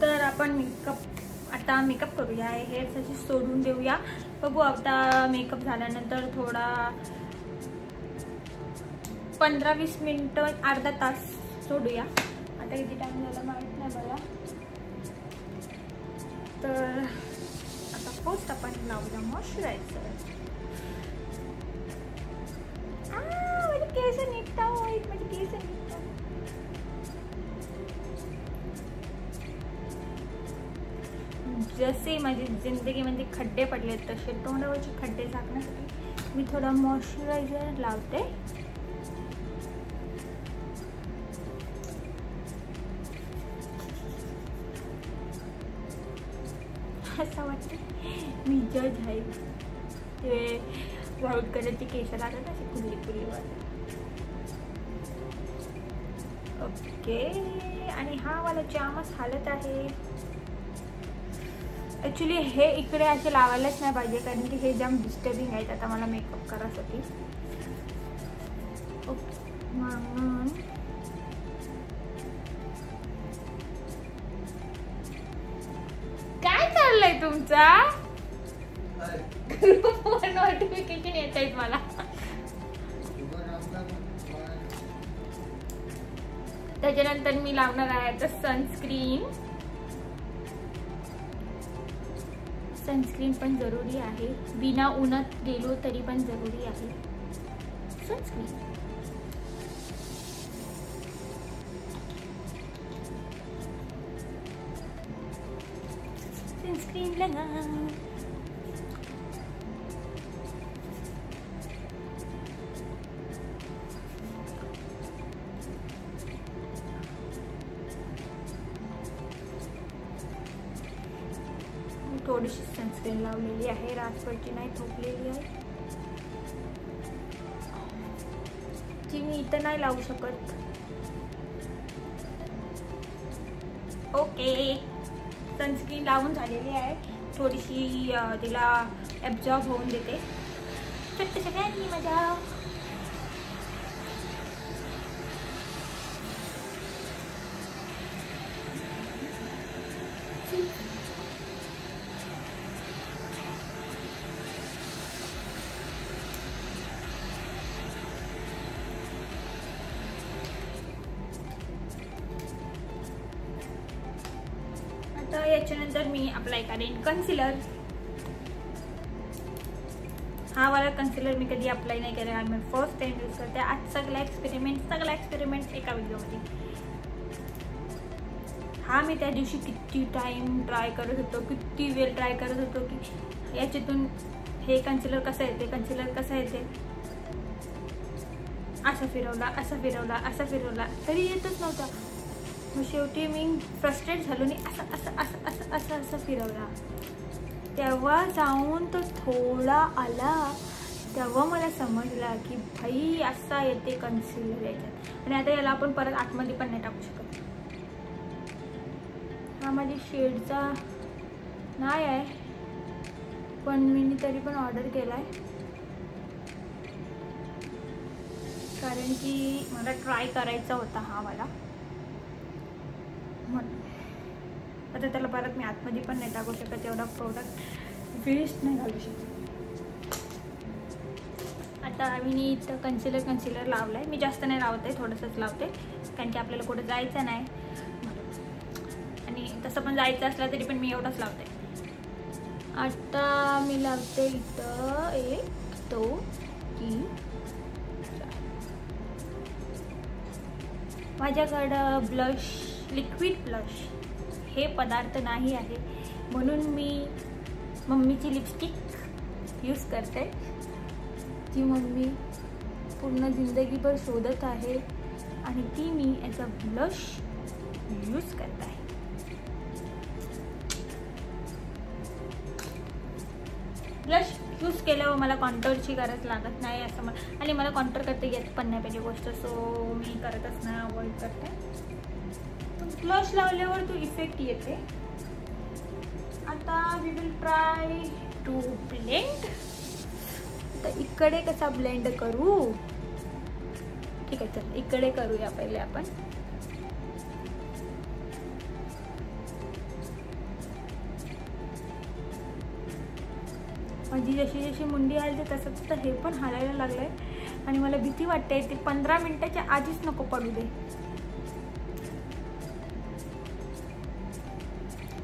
तर आपण आता मेकअप करूया, हेअर अशी सोडून देऊया. बघू आता मेकअप झाल्यानंतर थोडा 15-20 मिनिटं अर्धा तास सोडूया. आता किती टाइम झाला माहित नाही मला. तर आता फर्स्ट आपण लावूया मॉइश्चरायझर. माझे केस निघतात, माझे केस निघतात. जसे माझी जिंदगीमध्ये खड्डे पडले तसे तोंडावरचे खड्डे झाकण्यासाठी मी थोडा मॉइश्चरायझर लावते. असं वाटतं मी जज आहे. ते व्हाईट कलरची केस लागतात असे खुल्ली खुल्ली वाटत. ओके, आणि हा वाला जामच हालत आहे. ॲक्च्युली हे इकडे असे लावायलाच नाही पाहिजे, कारण की हे जाम डिस्टर्बिंग आहेत आता मला मेकअप करायसाठी. ओके, म्हणून काय चाललंय तुमचा? नोटिफिकेशन येत आहेत मला. त्याच्यानंतर मी लावणार आहे आता सनस्क्रीन. सनस्क्रीन पण जरुरी आहे, बिना उन्हात गेलो तरी पण जरुरी आहे सनस्क्रीन. सनस्क्रीन लगा. थोडीशी सनस्क्रीन लावलेली आहे, रासवरची नाही, थोपलेली आहे जी मी इथं नाही लावू शकत. ओके, सनस्क्रीन लावून झालेली आहे. थोडीशी तिला ॲब्झॉर्ब होऊन देते. तर सगळ्यांनी मजा. आता याच्यानंतर मी अप्लाय करेन कन्सिलर. हा वाला कन्सिलर मी कधी अप्लाय नाही केला, मी फर्स्ट टाइम यूज करते. आज सगळा एक्सपेरिमेंट एका व्हिडिओमध्ये. हा मी त्या दिवशी किती टाइम ट्राय करत होतो, किती वेळ ट्राय करत होतो की याच्यातून हे कन्सिलर कसं येते. असं फिरवला तरी येतच नव्हता. मग शेवटी मी फ्रस्ट्रेट झालो आणि असं फिरवला. तेव्हा जाऊन तो थोडा आला, तेव्हा मला समजला की भाई असा येते कन्सिलर याच्यात. आणि आता याला आपण परत आतमध्ये पण नाही टाकू शकत. हा माझी शेडचा नाही आहे, पण मी तरी पण ऑर्डर केलाय कारण की मला ट्राय करायचा होता हा वाला. आता त्याला परत मी आतमध्ये पण नाही टाकू शकत, एवढा प्रोडक्ट वेस्ट नाही घालू शकत. आता मी इथं कन्सिलर लावलं आहे. मी जास्त नाही लावत आहे, थोडंसंच लावते कारण की आपल्याला कुठं जायचं नाही. आणि तसं पण जायचं असलं तरी पण मी एवढंच लावते. आता मी लावते इथं 1 2 3 4. माझ्याकडं ब्लश, लिक्विड ब्लश हे पदार्थ नाही आहे, म्हणून मी मम्मीची लिपस्टिक यूज करते, जी मम्मी पूर्ण जिंदगीभर शोधत आहे आणि ती मी ॲज अ ब्लश यूज करत आहे. ब्लश यूज केल्यावर मला कॉन्टोरची गरज लागत नाही असं आणि मला कॉन्टोर करता येत पण नाही पहिली गोष्ट, सो मी करतच नाही, अवॉइड करते. ब्लश लावल्यावर तो इफेक्ट येते. आता we will try to blend. तर इकडे कसा ब्लेंड करू, ठीक आहे चल इकडे करूया पहिले आपण. माझी जशी जशी मुंडी हलते तसं तसं हे पण हालायला लागलं आहे आणि मला भीती वाटते ते 15 मिनिटाच्या आधीच नको पडू दे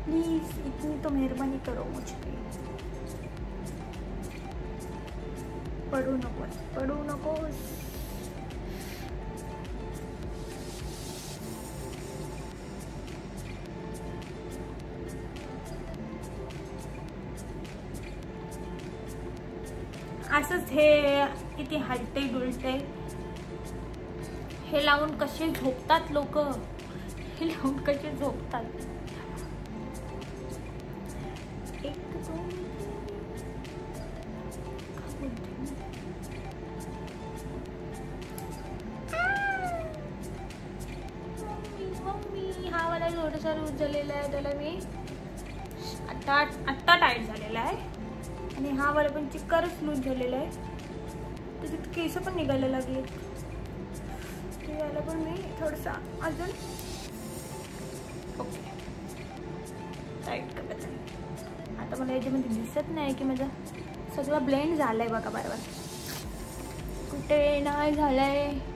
प्लीज, इतनी तो मेहरबानी करो मुझ पे. पडू नकोस. असंच हे किती हलते डुलते. हे लावून कसे झोपतात लोक, हे लावून कसे झोपतात. हा वाला थोडासा लूज झालेला आहे, त्याला मी आत्ता टाईट झालेला आहे. आणि हा वाला पण चिक्कारच लूज झालेला आहे, त्याच्यात केस पण निघायला लागले. ते याला पण मी थोडंसा अजून ओके टाईट करत आहे. आता मला याच्यामध्ये दिसत नाही की माझा सगळं ब्लेंड झालं आहे बघा. बरोबर कुठे नाही झालं आहे.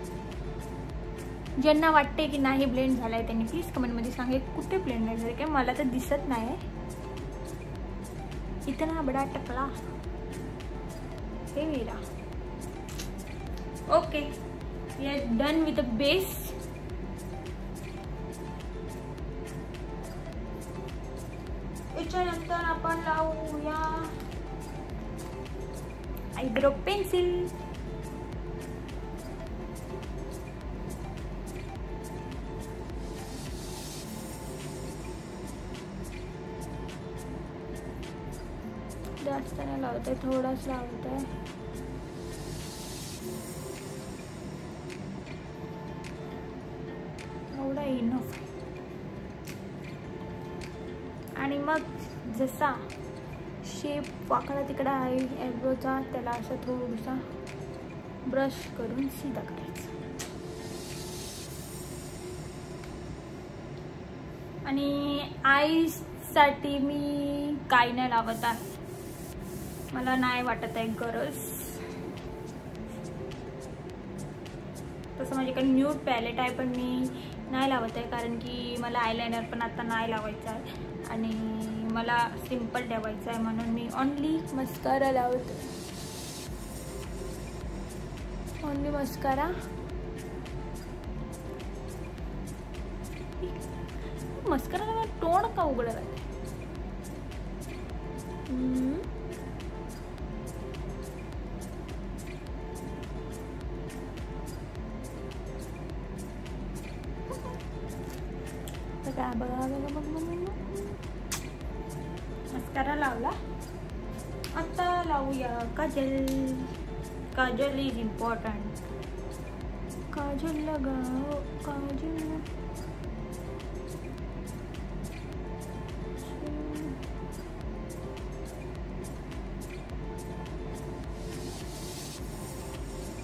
ज्यांना वाटते की नाही ब्लेंड झालं आहे त्यांनी प्लीज कमेंटमध्ये सांगा कुठे ब्लेंड नाही झालं, काय मला तर दिसत नाही आहे. इतना बड़ा टकला हे मेरा. Okay, we are done with the base. याच्यानंतर आपण लावूया आयब्रो पेन्सिल. जास्त नाही लावते, थोडाच लावते. एवढा इनफ. आणि मग जसा शेप वाकडा तिकडा आहे एल्बोचा, त्याला असं थोडासा ब्रश करून सीधा करायचं. आणि आईसाठी मी काय नाही लावत आहे, मला नाही वाटत आहे गरज. तसं माझ्याकडे न्यूड पॅलेट आहे पण मी नाही लावत आहे, कारण की मला आयलायनर पण आता नाही लावायचं आहे आणि मला सिंपल ठेवायचं आहे, म्हणून मी ओनली मस्कारा लावते. Only mascara. मस्कारा तोंड का उघडं राहते. मस्कारा लावला. आता लावूया काजल. Kajal is important. काजल लगाओ काजल.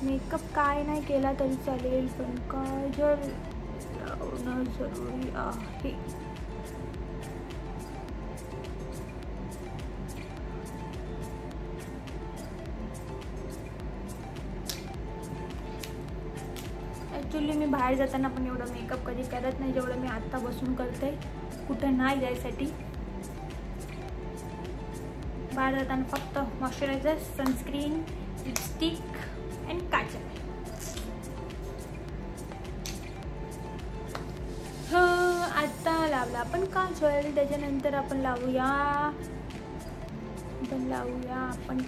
मेकअप काय नाही केला तरी चालेल, पण काजल लावणं जरुरी आहे. ॲक्च्युली मी बाहेर जाताना पण एवढं मेकअप कधी करत नाही जेवढं मी आत्ता बसून करते, कुठं नाही जायसाठी. बाहेर जाताना फक्त moisturiser, sunscreen, lipstick and Kajal. आता लावला आपण काजल, त्याच्यानंतर आपण लावूया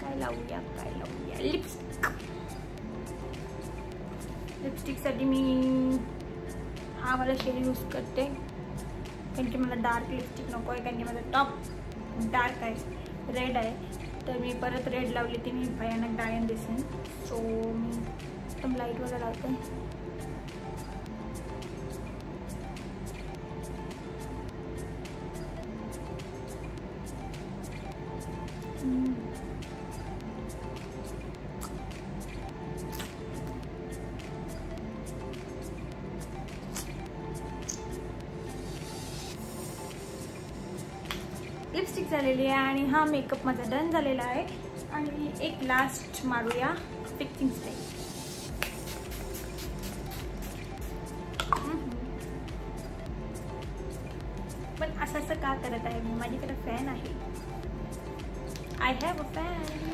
काय लावूया लिपस्टिक. लिपस्टिकसाठी मी हा वाला शेड यूज करते, कारण की मला डार्क लिपस्टिक नको आहे, कारण की माझा टॉप डार्क आहे, रेड आहे. तर मी परत रेड लावली ती मी भयानक डायन दिसेन. सो मी एकदम लाईटवाला लावते. लिपस्टिक झालेली आहे आणि हा मेकअप माझा डन झालेला आहे. आणि एक लास्ट मारूया फिक्सिंग स्टाईल. पण असं असं का करत आहे मी? माझ्याकडे फॅन आहे. I have a fan.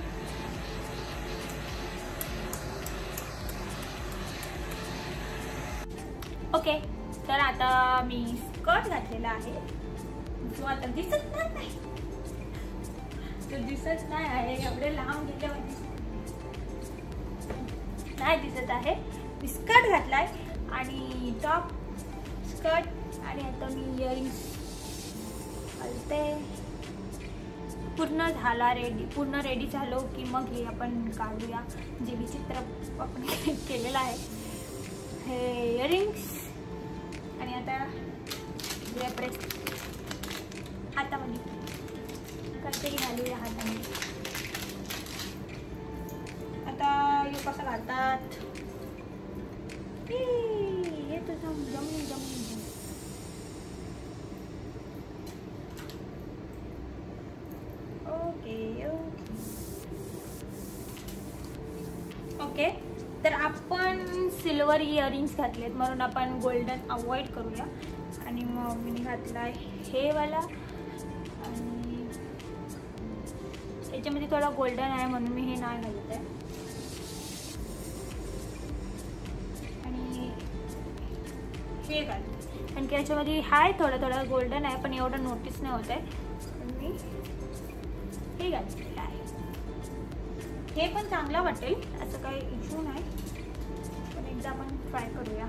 Okay, तर आता मी स्कर्ट घातलेला आहे जो आता दिसत नाही. तो दिसत नाही आहे, एवढे लांब गेल्यावर नाही दिसत आहे. मी स्कर्ट घातलाय आणि टॉप स्कर्ट आणि आता मी इयरिंग्स घालते. पूर्ण रेडी झालो की मग हे आपण काढूया जे विचित्र आपण केलेलं आहे. हे इयरिंग्स आणि आता प्रेस हातामध्ये काहीतरी घालूया हातामध्ये. आता हे कसं घालतात हे तुझं जमून ओके. तर आपण सिल्वर इयरिंग्स घातलेत म्हणून आपण गोल्डन अवॉइड करूया. आणि मग मी घातला हे वाला आणि याच्यामध्ये थोडा गोल्डन आहे म्हणून मी हे नाही घालत आहे. आणि हे घालते कारण की याच्यामध्ये हाय थोडा गोल्डन आहे पण एवढं नोटीस नाही होत आहे. मी हे घातलेलं आहे. हे पण चांगलं वाटेल असं काही इश्यू नाही. पण एकदा आपण ट्राय करूया.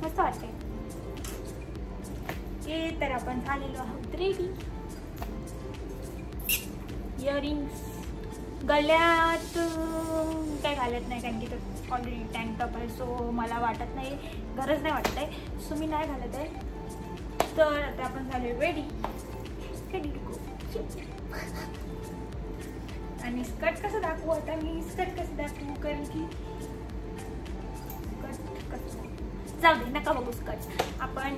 मस्त वाटते. हे तर आपण झालेलो आहोत रेडी. इयरिंग्स गळ्यात काय घालत नाही कारण की तो ऑलरेडी टँक टॉप आहे सो मला वाटत नाही गरज नाही वाटत आहे सो मी नाही घालत आहे. तर आता आपण झाले रेडी आणि स्कर्ट कसं दाखवू आता मी स्कर्ट कसं दाखवू कारण की स्कर्ट कसं जाऊ दे नका बघू स्कर्ट. आपण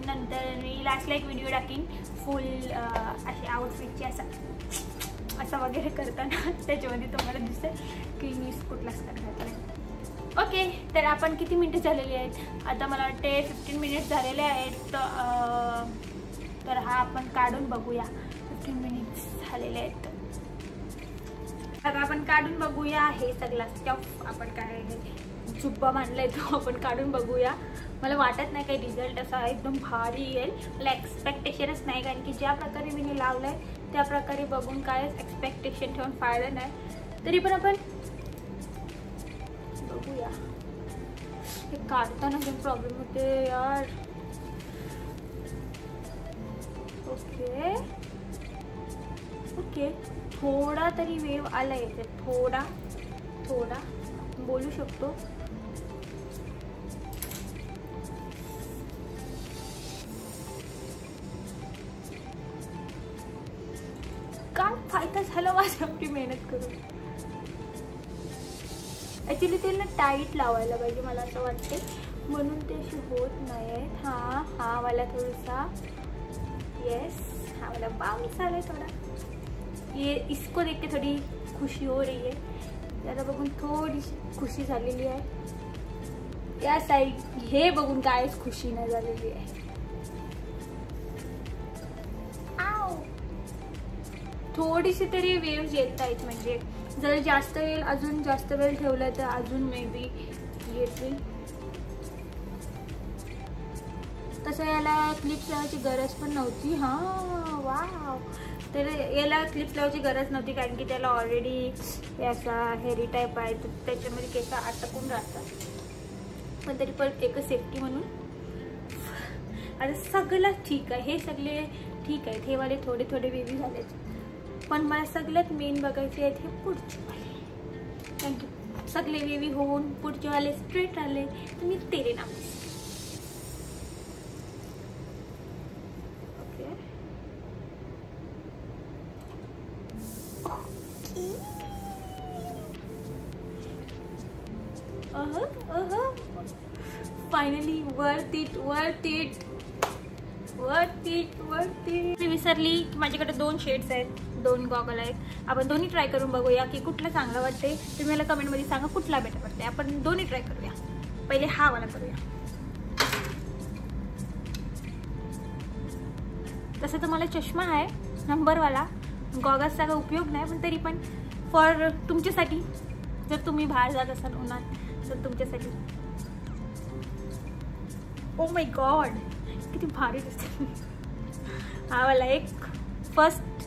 नंतर मी लास्टला एक व्हिडिओ टाकीन फुल अशी आउटफिटची असं वगैरे करताना त्याच्यामध्ये तुम्हाला दिसेल की मी कुठला स्कर्ट घातला. ओके, तर आपण किती मिनटं झालेली आहेत आता मला वाटते 15 मिनिट्स झालेले आहेत. तर हा आपण काढून बघूया. 15 मिनिट्स झालेले आहेत. आता आपण काढून बघूया हे सगळा स्टफ आपण काय जुब्बा मांडलाय तो आपण काढून बघूया. मला वाटत नाही काही रिझल्ट असा एकदम भारी येईल. मला एक्सपेक्टेशनच नाही कारण की ज्या प्रकारे मी लावलंय त्या प्रकारे बघून काय एक्सपेक्टेशन ठेवून फायदा नाही. तरी पण आपण बघूया. हे काढताना काही प्रॉब्लेम होते यार. ओके ओके, थोडा तरी वेव आला येते. थोडा बोलू शकतो. काय फायदा झाला माझी आपली मेहनत करून. ॲक्च्युली ते ना टाईट लावायला पाहिजे मला असं वाटते म्हणून ते अशी होत नाही आहेत. हा वाला थोडासा यस हा वाला बाउंस आला थोड़ा. ये इसको देख के थोड़ी खुशी हो रही है. त्याला बघून थोडी खुशी झालेली आहे. या साईड हे बघून कायच खुशी नाही झालेली आहे. थोडीशी तरी वेव्स येत आहेत म्हणजे जर जास्त वेळ अजून जास्त वेळ ठेवलं तर अजून मे बी येतील. तसं याला क्लिप्स लावायची गरज पण नव्हती. हां वाव, तर याला क्लिप्स लावायची गरज नव्हती कारण की त्याला ऑलरेडी असा हेरी टाईप आहे तर त्याच्यामध्ये केस अटकून राहतात. पण तरी पण एक सेफ्टी म्हणून आता सगळं ठीक आहे. हे सगळे ठीक आहेत. हे वाले थोडे वेवी झाले पण मला सगळ्यात मेन बघायचे आहेत हे पुढचे वाले. कारण की सगळे वेवी होऊन पुढचे वाले स्ट्रेट आले तर मी Tere Naam. Okay finally worth it worth it worth it worth it. मी विसरली माझ्याकडे 2 शेड्स आहेत, 2 गॉगल आहेत. आपण दोन्ही ट्राय करून बघूया की कुठलं चांगलं वाटते. तुम्ही मला कमेंटमध्ये सांगा कुठला बेटर वाटते. आपण दोन्ही ट्राय करूया. पहिले हा वाला करूया. तसं तर मला चष्मा आहे नंबरवाला, गॉगल्सचा काही उपयोग नाही, पण तरी पण फॉर तुमच्यासाठी, जर तुम्ही बाहेर जात असाल उन्हात तर तुमच्यासाठी. ओ माय गॉड किती भारी दिसते. हा वाला एक फर्स्ट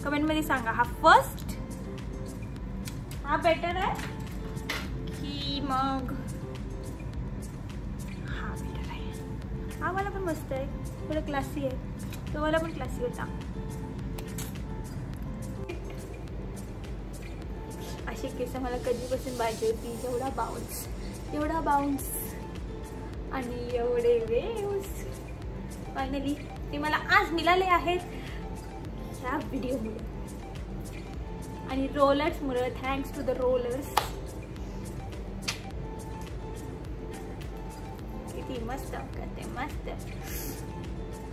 कमेंटमध्ये सांगा, हा फर्स्ट हा बेटर आहे की मग हा बेटर आहे. हा वाला पण मस्त आहे, थोडं क्लासी आहे. तो वाला पण क्लासी होता. अशी केस मला कधीपासून पाहिजे होती. एवढा बाउन्स आणि एवढे वेव्स फायनली ते मला आज मिळाले आहेत ह्या व्हिडिओमुळे आणि रोलर्समुळे. Thanks to the rollers. किती मस्त करते, मस्त.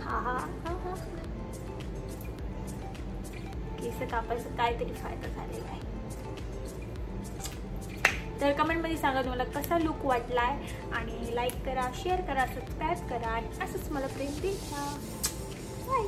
हा हा हा हा. केस कापायचा काहीतरी फायदा झालेला आहे. तर कमेंटमध्ये सांगा तुम्हाला कसा लुक वाटलाय आणि लाईक करा, शेअर करा, सबस्क्राईब करा आणि असंच मला प्रेम द्या. बाय.